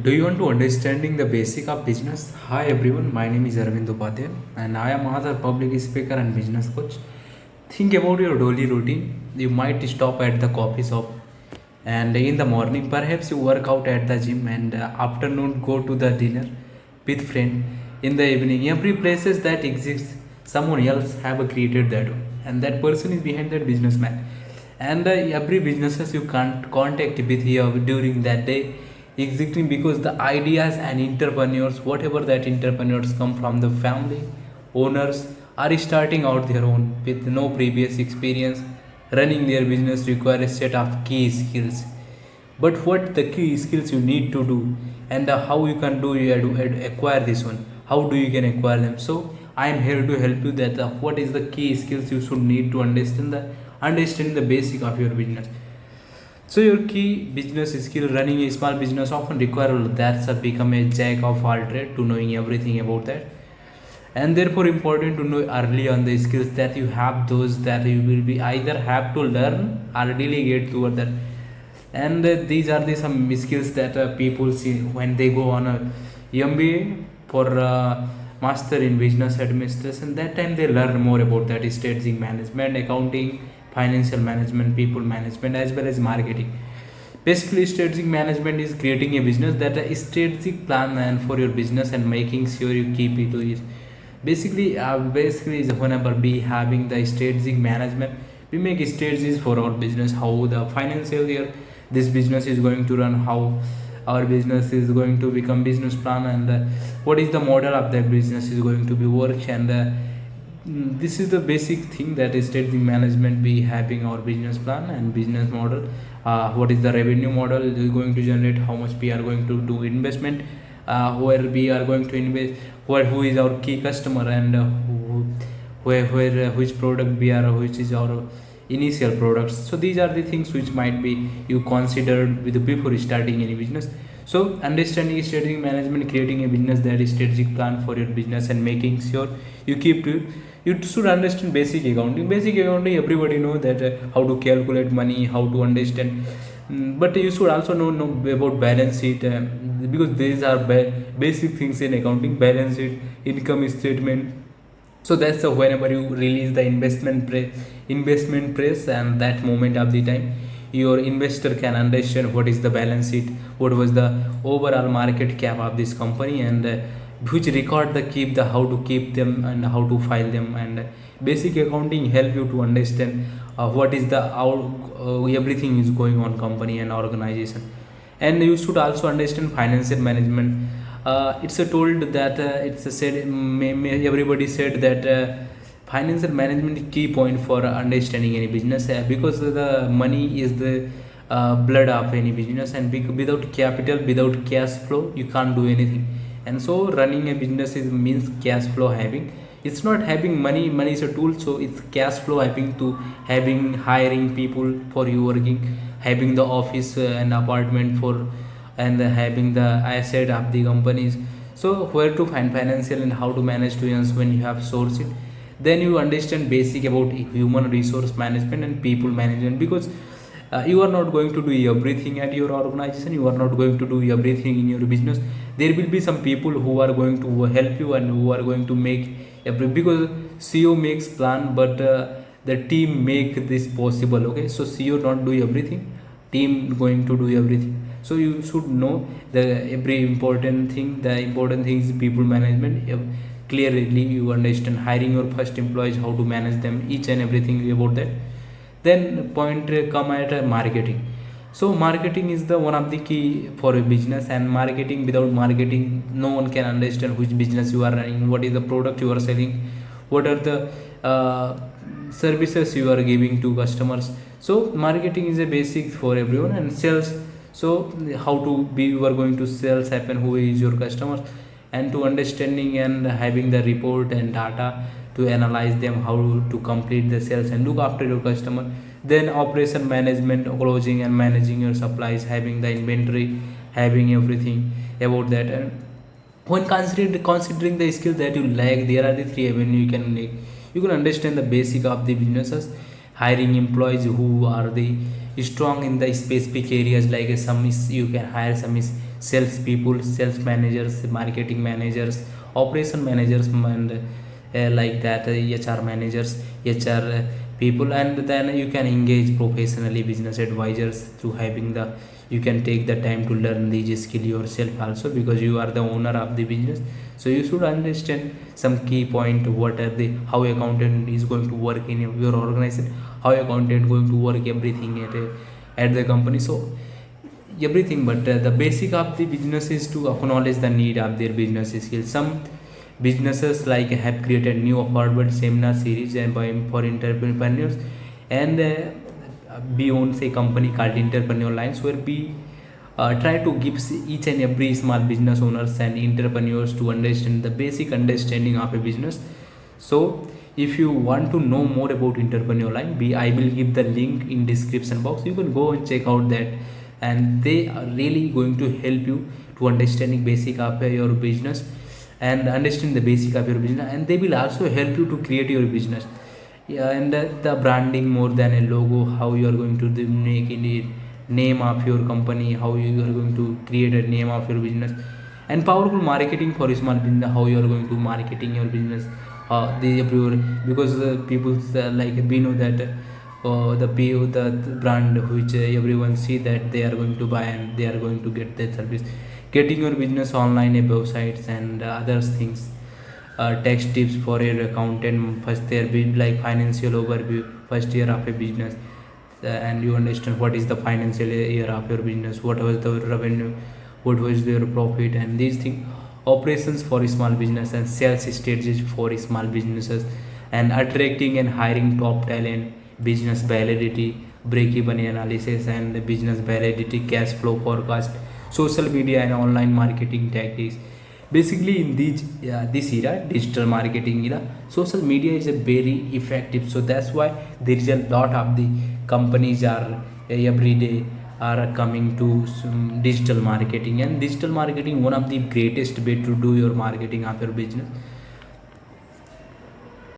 Do you want to understanding the basic of business? Hi everyone, my name is Arvind Upadhyay and I am another public speaker and business coach. Think about your daily routine. You might stop at the coffee shop and in the morning perhaps you work out at the gym and afternoon go to the dinner with friend. In the evening every places that exists someone else have created that one and that person is behind that businessman and every businesses you can't contact with here during that day existing because the ideas and entrepreneurs whatever that entrepreneurs come from the family owners are starting out their own with no previous experience. Running their business require a set of key skills, but what the key skills you need to do and how you can do you acquire this one, how do you can acquire them. So I am here to help you that what is the key skills you should need to understand the basic of your business. So your key business skill running a small business often require that's become a jack of all trade to knowing everything about that, and therefore important to know early on the skills that you have those that you will be either have to learn or delegate toward that. And these are the some skills that people see when they go on a MBA for master in business administration. That time they learn more about that strategic management, accounting, financial management, people management, as well as marketing. Basically, strategic management is creating a business that a strategic plan and for your business and making sure you keep it to it. Basically is whenever we having the strategic management, we make strategies for our business, how the financial year this business is going to run, how our business is going to become business plan, and what is the model of that business is going to be work, and this is the basic thing that is strategic management be having our business plan and business model. What is the revenue model is going to generate, how much we are going to do investment, where we are going to invest, who is our key customer, and where which product we are, which is our initial products. So these are the things which might be you considered with before starting any business. So understanding strategic management, creating a business that is strategic plan for your business and making sure you keep to, you should understand basic accounting. Basic accounting everybody know that how to calculate money, how to understand. But you should also know about balance sheet, because these are basic things in accounting: balance sheet, income statement. So that's whenever you release the investment price, and that moment of the time your investor can understand what is the balance sheet, what was the overall market cap of this company, and which record the keep the how to keep them and how to file them. And basic accounting help you to understand what is the everything is going on company and organization. And you should also understand financial management. It's a told that it's a said everybody said that financial management is key point for understanding any business, because the money is the blood of any business, and without capital, without cash flow you can't do anything. And so running a business is means cash flow having. It's not having money is a tool, so it's cash flow having to having hiring people for you working, having the office and apartment for, and having the asset of the companies. So where to find financial and how to manage to earn when you have source it. Then you understand basic about human resource management and people management, because you are not going to do everything at your organization, you are not going to do everything in your business. There will be some people who are going to help you and who are going to make every, because CEO makes plan, but the team make this possible. Okay, so CEO not do everything, team going to do everything. So you should know the every important thing. The important thing is people management. Clearly you understand hiring your first employees, how to manage them, each and everything about that. Then point come at marketing. So marketing is the one of the key for a business, and marketing, without marketing no one can understand which business you are running, what is the product you are selling, what are the uh, services you are giving to customers. So marketing is a basic for everyone. And sales, so how to be you are going to sales happen, who is your customers, and to understanding and having the report and data to analyze them, how to complete the sales and look after your customer. Then operation management, closing and managing your supplies, having the inventory, having everything about that. And when considering the skills that you lack, there are the three avenue you can make. You can understand the basic of the businesses, hiring employees who are the strong in the specific areas, like some is you can hire some is sales people, sales managers, marketing managers, operation managers, and like that HR managers, HR people. And then you can engage professionally business advisors to having the, you can take the time to learn these skill yourself also, because you are the owner of the business. So you should understand some key point, what are the, how accountant is going to work in your organization, how accountant going to work everything at the company. So everything, but the basic of the business is to acknowledge the need of their business skills. Some businesses like have created new affordable seminar series and by for entrepreneurs, and we own a company called Entrepreneur Lines, where we try to give each and every small business owners and entrepreneurs to understand the basic understanding of a business. So if you want to know more about Entrepreneur Line, I will give the link in description box. You can go and check out that, and they are really going to help you to understanding basic of your business, and understand the basic of your business, and they will also help you to create your business. Yeah, and the branding more than a logo, how you are going to make it name of your company, how you are going to create a name of your business, and powerful marketing for small business, how you are going to marketing your business. The everywhere, because people like we know that the brand which everyone see that they are going to buy and they are going to get that service. Getting your business online websites and other things, text tips for your accountant first year, be like financial overview first year of a business, and you understand what is the financial year of your business, what was the revenue, what was their profit, and these things. Operations for small business and sales strategies for small businesses, and attracting and hiring top talent, business validity, break-even analysis and business validity, cash flow forecast, social media and online marketing tactics. Basically in this era, digital marketing era, social media is a very effective. So that's why there is a lot of the companies are every day are coming to digital marketing. And digital marketing, one of the greatest way to do your marketing of your business.